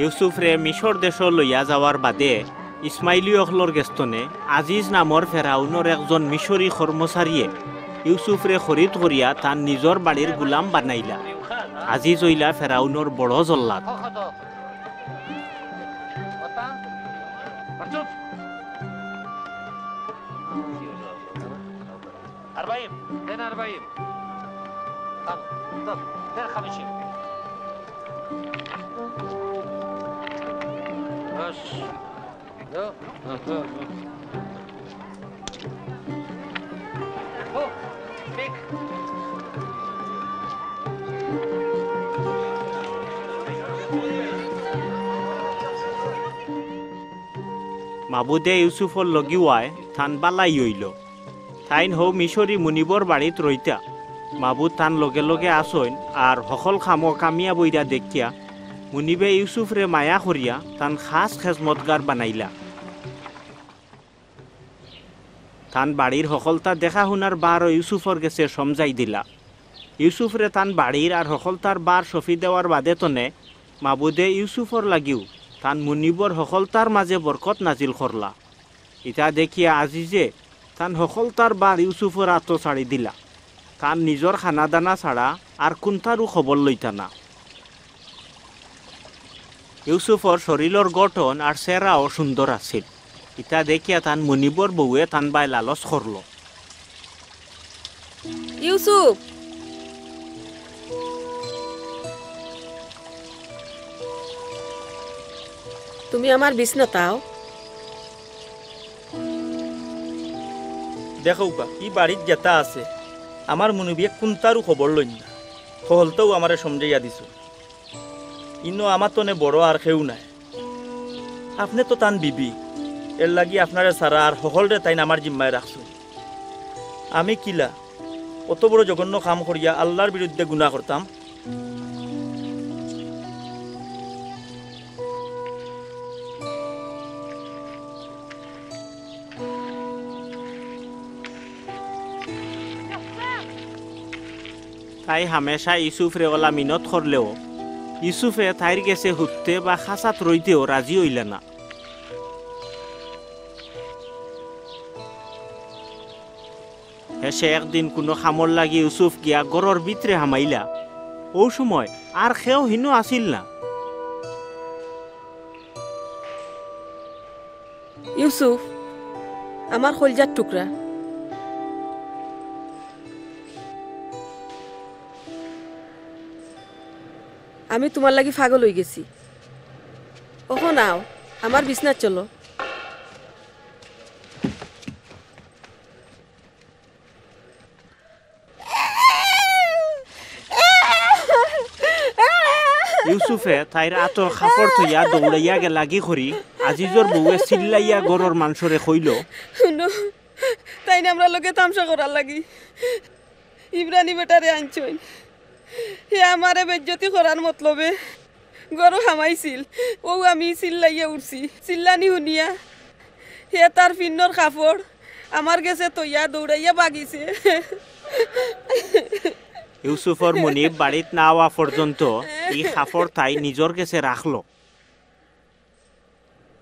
ইউসুফৰে মিশৰ দেশ লইয়া যাওয়াৰ বাদে ইসমাইলীয়সকলৰ গেষ্টনে আজিজ নামৰ ফেৰাউনৰ একজন মিশৰী কৰ্মচাৰীয়ে ইউসুফৰে খৰিদ করিয়া তার নিজর বাড়ির গুলাম বানাইলা। আজিজ হইলা ফেরাউনের বড় জল্লাদ। মাবুদে ইউসুফর লগিওয়ায় থান বালাই হইল। তাইন হৌ মিশরি মুনিবর বাড়িত রইতা। মাবুদ তান লগে লগে আসইন আর সকল খামো কামিয়া বইরা দেখিয়া মুনিবে ইউসুফরে মায়া করিয়া তান খাস খেজমতগার বানাইলা। তান বাড়ির সকলতা দেখা শুনার বার ইউসুফর গেছে সমঝাই দিলা। ইউসুফরে তান বাড়ির আর সকলতার বার সফি দেওয়ার বাদে তনে মাবুদে ইউসুফর লাগিও তান মুনিবর সকলতার মাঝে বরকত নাজিল করলা। ইটা দেখিয়া আজিজে তান সকলতার বার ইউসুফর আত্ম ছাড়ি দিলা। তান নিজর খানা দানা ছাড়া আর কোনটারও খবর লইতা না। ইউসুফর শরীরের গঠন আর চেহারাও সুন্দর আছিল। ইটা দেখিয়া তান মুনিবর বউয়ে তান বাই লালচ করল। ইউসুফ, তুমি আমার বিছনা তাও। দেখো ই বাড়িত যেটা আছে আমার মুনিবিয়ে কোনটারও খবর লইন না। হলতেও আমারে সমঝাইয়া দিছো। ইনো আমার তনে বড় আর কেউ নাই। আপনি তো তান বিবি, এর লাগি আপনারে সারা আর সকলরে তাইন আমার জিম্মায় রাখছো। আমি কিলা অত বড় জঘন্য কাম করিয়া আল্লাহর বিরুদ্ধে গুনাহ করতাম? তাই হামেশা ইউসুফরে ওলা মিনত করলেও ইউসুফে তাইর গেছে হুটতে বা খাসাত রইতেও রাজি হইলে না। হেসে একদিন কোনো খামর লাগি ইউসুফ গিয়া গড়র ভিতরে হামাইলা। ও সময় আর খেও হিনো আসিল না। ইউসুফ, আমার কলজার টুকরা, আমি তোমার লাগি পাগল হয়ে গেছি। ওহো নাও, আমার বিছনা চলো। ইউসুফে তাইর আতর খাপড় থইয়া দৌড়াইয়া গে লাগি করি আজিজর বউয়ে চিল্লাইয়া গরর মাংসরে কইল, তাই না আমরা লোকে তামসা করার লাগি ইব্রানি বেটারে আনছইন। হে আমারে বেজ্জতি করার মতলবে গরু হামাইছিল। ও আমি চিল্লাইয়া উঠছি। চিল্লানি শুনিয়া হে তার ফিন্নর কাপড় আমার গেছে তৈয়া দৌড়াইয়া বাগিছে। ইউসুফর মুনিব বাড়িত না আওয়া পর্যন্ত এই কাপড় তাই নিজর কাছে রাখলো।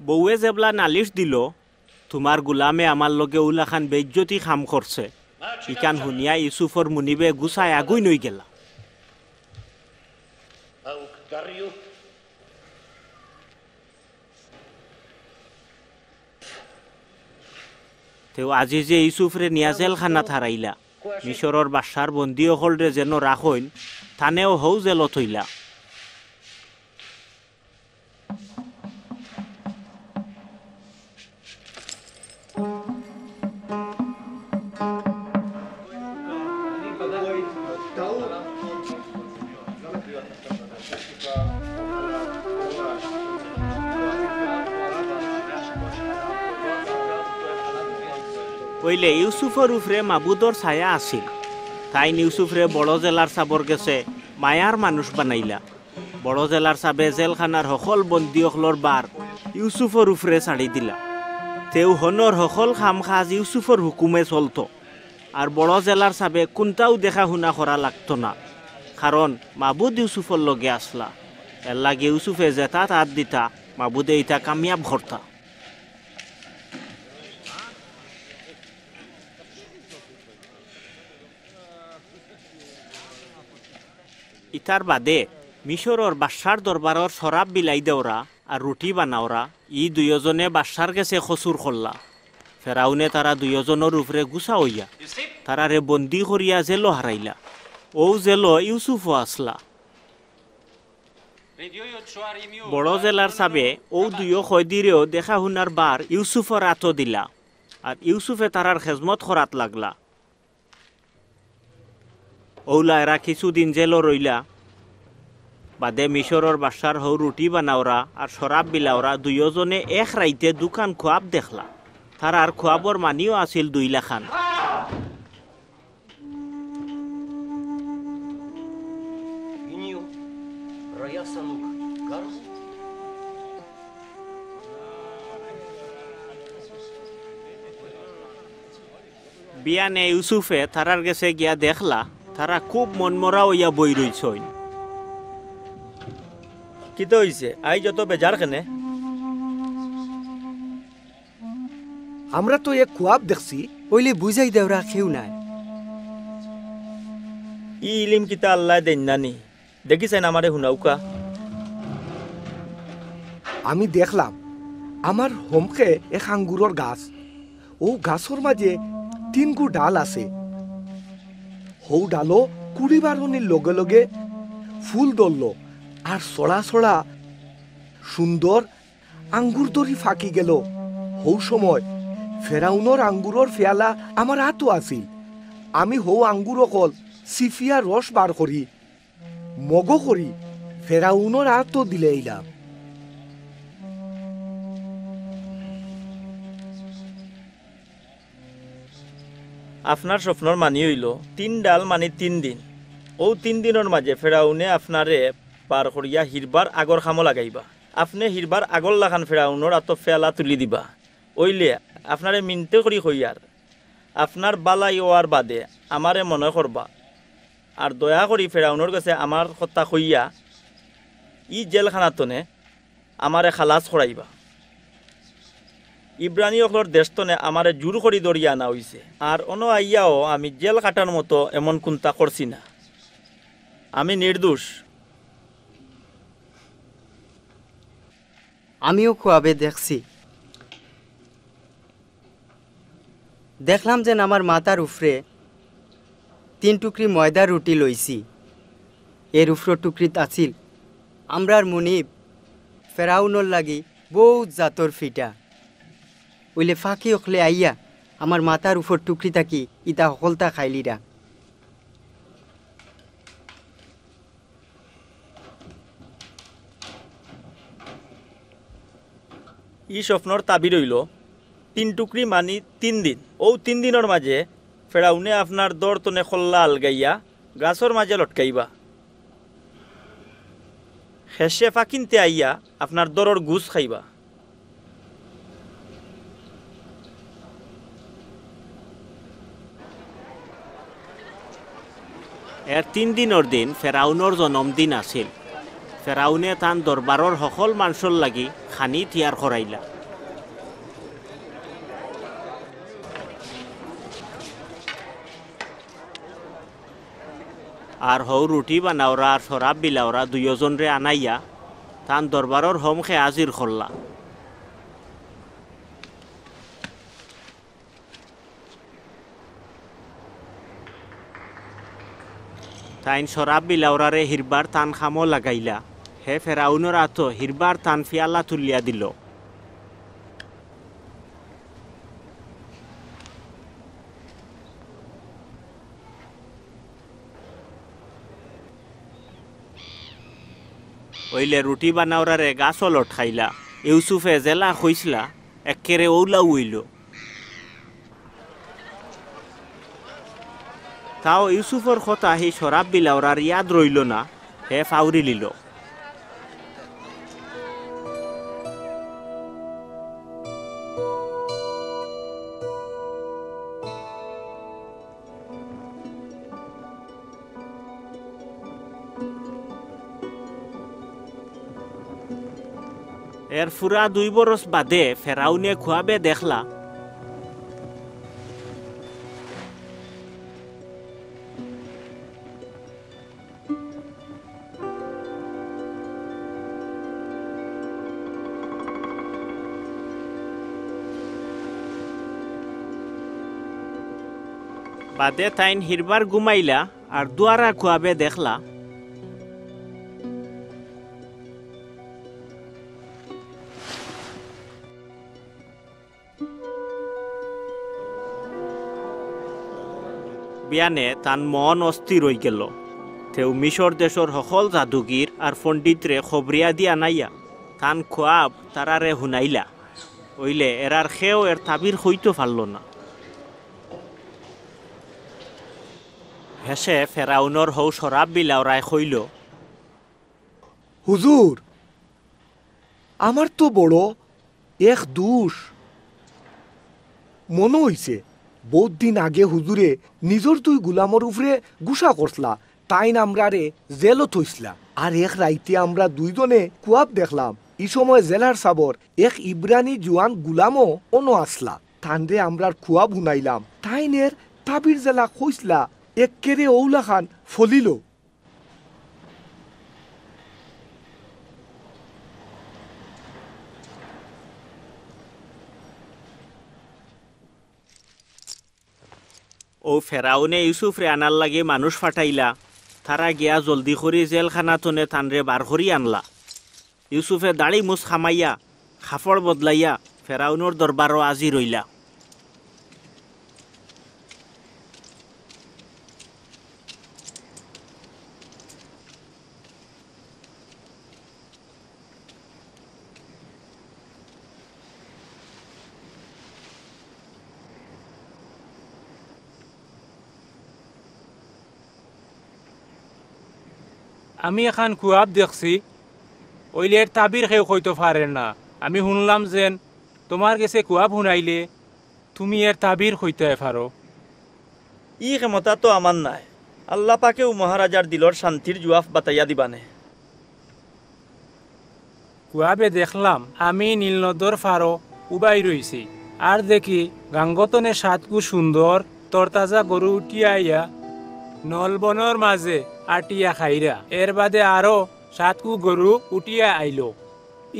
বউয়ে জেবলা নালিশ দিল, তোমার গুলামে আমার লগে উলাখান বেজ্জতি খাম করছে। ইকান শুনিয়া ইউসুফর মুনিবে গুছায় আগুই নই গেলা। তেও আজি যে ইউসুফরে নিয়া জেলখানা থারাইলা। মিশরর বাসার বন্দী হলরে যেন রাখইন থানেও হৌ জেলত হইলা। কইলে ইউসুফর উপরে মাবুদর ছায়া আছিল। তাই ইউসুফরে বড় জেলার সাবর গেছে মায়ার মানুষ বানাইলা। বড় জেলার সাবে জেলখানার সকল বন্দীসকলর বার ইউসুফর উপরে ছাড়ি দিলা। তেও হনর সকল খাম খাজ ইউসুফর হুকুমে চলত। আর বড় জেলার সাবে কোনটাও দেখা শুনা করা লাগতো না, কারণ মাবুদ ইউসুফর লগে আসলা। এর লাগে ইউসুফে জেতা তাত দিতা মাবুদে ইটা কামিয়াব ঘরতা। ইতার বাদে মিশরর বাদশার দরবারর শরাব বিলাই দেওরা আর রুটি বানাওরা ই দুইজনে বাদশার গেছে খসুর খল্লা। ফেরাউনে তারা দুইজনের উপরে গুছা হইয়া তারারে বন্দি করিয়া জেলো হারাইলা। ও জেলো ইউসুফও আসলা। বড় জেলার সাবে ও দুইও খয়দিরেও দেখা হুনার বার ইউসুফর আতো দিলা আর ইউসুফে তারার খেজমত খরাত লাগলা। ওলা এরা কিছুদিন জেলো রইলা। বাদে মিশরর বাদশার হৌ রুটি বানাওরা আর শরাব বিলাওরা দুইজনে এক রাইতে দোকান খোয়াব দেখলা। তারার খোয়াবর মানিও আছিল 2 লাখান। বিয়ানে ইউসুফে তারার গেছে গিয়া দেখলা তারা খুব মনমরা হইয়া বই রইছইন। কিতো হইছে আই যত বেজার কেনে? আমরা তো এক খুয়াব দেখছি, ওইলে বুঝাই দেওরা কেউ নাই। ই ইলিম কিতা আল্লাহ দেন নানি, দেখিছেন আমারে হুনাউকা? আমি দেখলাম আমার হোমকে এক আঙ্গুরের গাছ, ও গাছের মাঝে 3 গু ডাল আছে। হৌ ডালও 20 বারণের লগে লগে ফুল ধরল আর ছড়া ছড়া সুন্দর আঙ্গুর দড়ি ফাঁকি গেল। হৌ সময় ফেরাউনর আঙ্গুরের ফেয়ালা আমার হাতও আছিল। আমি হৌ আঙ্গুর অকল সিফিয়া রস বার করি মগ করি ফেরাউনর হাতও দিলে এইলাম। আপনার স্বপ্নর মানি হইল 3 ডাল মানে 3 দিন। ও 3 দিনের মাঝে ফেরাউনে আপনারে পার করিয়া হিরবার আগর খামো লাগাইবা। আপনি হিরবার আগর লাখান ফেরাউনর আত ফেলা তুলি দিবা। ওইলে আপনারে মিনতে করি হইয়ার আপনার বালাই ওয়ার বাদে আমারে মনে করবা আর দয়া করি ফেরাউনর কাছে আমার কথা কইয়া ই জেলখানাতনে আমারে খালাস করাইবা। ইব্রানি অকলর দেশতনে আমারে জোর করি দরিয়া আনা হইছে আর অন আইয়াও আমি জেল কাটার মতো এমন কুন্তা করছি না। আমি নির্দোষ। আমিও খুয়াবে দেখছি, দেখলাম যেন আমার মাথার উফরে 3 টুকরি ময়দার রুটি লইছি। এর উফর টুকরিত আছিল আমরার মুনিব ফেরাউনর লাগি বহুত জাতর ফিটা। ওইলে ফাঁকি অখলে আইয়া আমার মাথার উপর টুকরি থাকি ইতা সকলতা খাইলিরা। ই স্বপ্নর তাবির হইল 3 টুকরি মানি 3 দিন। ও 3 দিনের মাঝে ফেরাউনে আপনার দরতনে খল্লা আলগাইয়া গাছর মাঝে লটকাইবা। শেষে ফাঁকিনতে আইয়া আপনার দরর গুছ খাইবা। এর 3 দিনের দিন ফেরাউনর জন্মদিন আছিল। ফেরাউনে তান দরবারর সকল মানুষের লাগি খানি তৈয়ার করাইলা। আর হৌ রুটি বানাওরা আর শরাব বিলাওরা দুইজনরে আনাইয়া তান দরবারর হোমকে হাজির করলা। তাইন শরাব বিলাওরারে হিরবার তান খামো লাগাইলা। হে ফেরাউনর আতো হিরবার তান ফিয়ালা তুলিয়া দিল। ওইলে রুটি বানাওরারে গাছও লটখাইলা। ইউসুফে জেলা খুঁজলা একেরে ওলা উইল। তাও ইউসুফর কথা সেই শরাব বিলাওরার ইয়াদ রইল না। হে ফাউরি লিল। এর ফুরা 2 বরস বাদে ফেরাউনে খুয়াবে দেখলা বাদে তাইন হিরবার ঘুমাইলা আর দুয়ারা খুয়াবে দেখলা বিয়ানে তান মন অস্থির হয়ে গেল তেও মিশর দেশর সকল জাদুগির আর পণ্ডিতরে খবরিয়া দিয়া নাইয়া তান খোয়াব তারারে হুনাইলা ওইলে এরার খেয়েও এর তাবির হইতে পারল না হেসে ফেরাউনর হৌ শরাব বিলাওরায় কইল হুজুর আমার তো বড় এক দোষ মনে হইছে বহুত দিন আগে হুজুরে নিজর 2 গুলামর উপরে গুসা করছলা তাই আমরারে জেলও থইসলা আর এক রাইতে আমরা 2 জনে কুয়াব দেখলাম এই সময় জেলার সাবর এক ইব্রানি জোয়ান গুলামও অনো আসলা তানরে আমরার কুয়াব হুনাইলাম তাইনের তাবির জেলা কইসলা একেরে ওলা খান ফলিল ও ফেরাউনে ইউসুফরে আনার লাগে মানুষ ফাটাইলা তারা গিয়া জলদি করে জেলখানা তনে তানরে বার করি আনলা ইউসুফে দাড়ি মুছ খামাইয়া খাফড় বদলাইয়া ফেরাউনর দরবারও আজি রইলা আমি এখন কুয়াব দেখছি ওইলের তাবির কেউ হইতে পারেন না আমি শুনলাম যেন তোমার কাছে কুয়াব শুনাইলে তুমি এর তাবির হইতে পারো ই ক্ষমতা তো আমার নাই আল্লাহ পাকেও মহারাজার দিলর শান্তির জুয়াফ বাতাইয়া দিবানে কুয়াবে দেখলাম আমি নীলনদর ফারো উবাই রইছি আর দেখি গাঙ্গতনে সাতকু সুন্দর তরতাজা গরু উঠিয়া আইয়া নলবনের মাঝে আটিয়া খাইরা এর বাদে আরো 7 গরু উঠিয়া আইল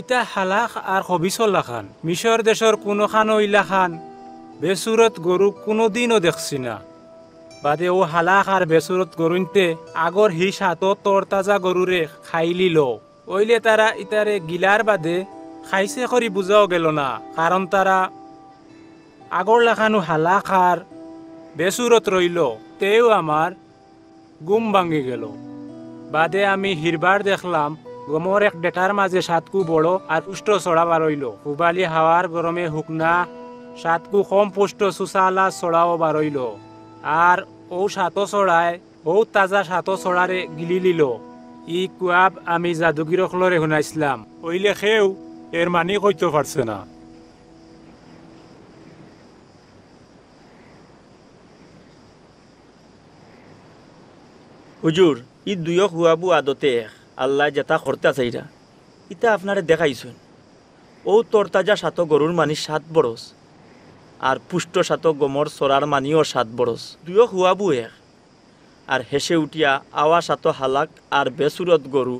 ইটা হালাক আর হবিসল্লা খান মিশর দেশর কোনো খান ইলা খান বেসুরত গরু কোনো দিনও দেখছি না বাদে ও হালাক আর বেসুরত গরুনতে আগর হি 7 তরতাজা গরুরে খাইলিল ওইলে তারা ইতারে গিলার বাদে খাইছে করি বুঝাও গেল না কারণ তারা আগর লাখানো হালাক আর বেসুরত রইল তেও আমার গুম ভাঙি গেল বাদে আমি হিরবার দেখলাম গমর এক ডেটার মাঝে 7 বড় আর পুষ্ট ছড়া বারইল উবালি হাওয়ার গরমে হুকনা 7 কম পুষ্ট সুসালা ছড়াও বারইল আর ও 7 ছড়ায় ও তাজা 7 ছড়ারে গিলি লিল ই কুয়াব আমি জাদুগিরকলরে শুনাইছিলাম ওইলে খেউ এর মানি কইতে পারছে না হুজুর ই 2 হুয়াবু আদতে আল্লাহ যেটা করতে চাইরা ইটা আপনারে দেখাইছেন ও তরতাজা 7 গরুর মানি 7 বরস আর পুষ্ট 7 গমর সরার মানিও 7 বরস 2 হুয়াবু এক আর হেসে উঠিয়া আওয়া 7 হালাক আর বেসুরত গরু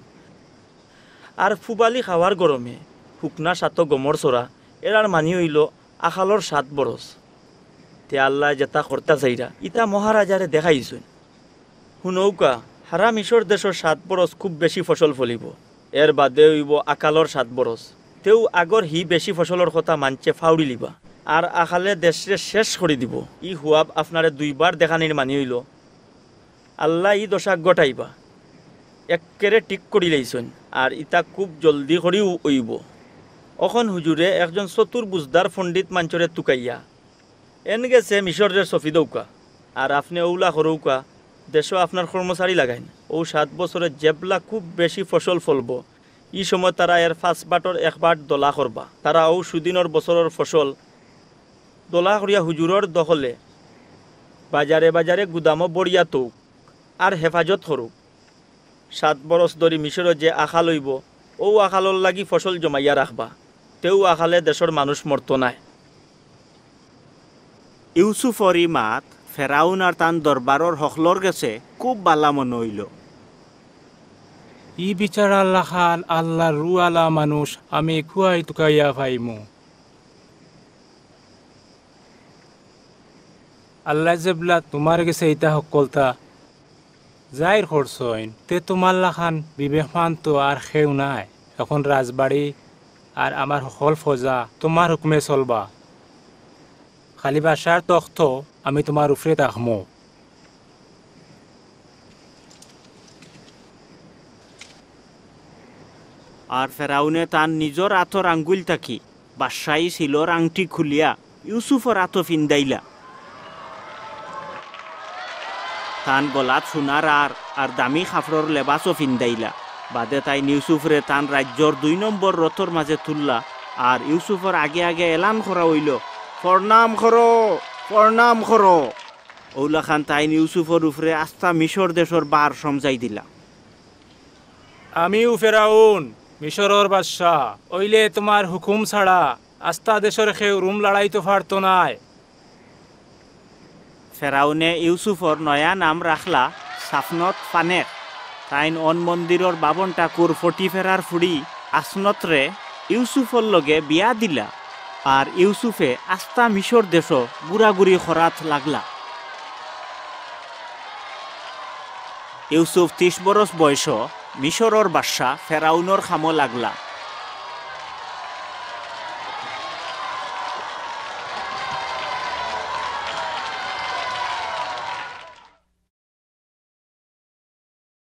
আর ফুবালি খাওয়ার গরমে হুকনা 7 গমর সরা এরার মানি হইল আখালর 7 বরস তে আল্লাহ যেটা করতে চাইরা ইটা মহারাজারে দেখাইছেন হুনৌকা হারা মিশর দেশর 7 বরস খুব বেশি ফসল ফলিব এর বাদে হইব আকালর 7 বরস তেও আগর হি বেশি ফসলের কথা মানছে ফাউড়ি লিবা আর আকালে দেশে শেষ করে দিব ই হুয়াব আপনারে 2 বার দেখানির মানি হইল আল্লাহ ই দশা গটাইবা একেরে ঠিক করি লাইছেন আর ইটা খুব জলদি করিও হইব অখন হুজুরে একজন চতুর বুজদার পণ্ডিত মাঞ্চরে তুকাইয়া এন গেছে মিশরের সফিদৌকা আর আপনি ওলা করৌকা দেশও আপনার কর্মচারী লাগাইন ও 7 বছরে জেবলা খুব বেশি ফসল ফলব ই সময় তারা এর 5 বাটর 1 বাট দলা করবা তারা ও সুদিনের বছরের ফসল দলা করিয়া হুজুরর দখলে বাজারে বাজারে গুদামও বড়িয়া তৌক আর হেফাজত করুক 7 বরস ধরি মিশর যে আখা লইব ও আখালর লাগি ফসল জমাইয়া রাখবা তেও আখালে দেশের মানুষ মরত নাই। ইউসুফরি মাত ফেরাউন আর তান দরবারর হকলর গেছে খুব বালা মনে হইল। ই বিচার আল্লাহ খান আল্লাহ রু আলা মানুষ আমি খুয়াই টুকাইয়া পাইমু। আল্লাহ জেবলা তোমার গেছে ইটা সকলতা যাইর করছইন তে তোমার লাখান বিবেকমান তো আর খেউ নাই। এখন রাজবাড়ি আর আমার সকল ফজা তোমার হুকুমে চলবা। খালি বাসার তখ্ত আমি তোমার উপরে থাকমো। আর ফেরাউনে তান নিজর আতর আঙ্গুল থাকি বাদশাহী শিলর আংটি খুলিয়া ইউসুফর আতো ফিন্দাইলা। তান গলাত সোনার আর দামি খাফরর লেবাসও ফিন্দাইলা। বাদে তাই ইউসুফরে তান রাজ্যর 2 নম্বর রথর মাঝে তুললা আর ইউসুফর আগে আগে এলান করা হইল, প্রণাম করো প্রণাম করো। ওলা খান তাই ইউসুফর উপরে আস্থা মিশর দেশর বার সমঝাই দিলা। আমিও ফেরাউন মিশরের বাদশাহ ওইলে তোমার হুকুম ছাড়া আস্থা দেশের খেউ রুম লড়াইতে পারতো নাই। ফেরাউনে ইউসুফর নয়া নাম রাখলা সাফনত ফানেক। তাইন অন মন্দিরর বাবন ঠাকুর ফটি ফেরার ফুড়ি আসনতরে ইউসুফর লগে বিয়া দিলা আর ইউসুফে আস্থা মিশর দেশ গুড়াগুড়ি খরাত লাগলা। ইউসুফ 30 বরস বয়স মিশরর বাদশা ফেরাউনর খামো লাগলা।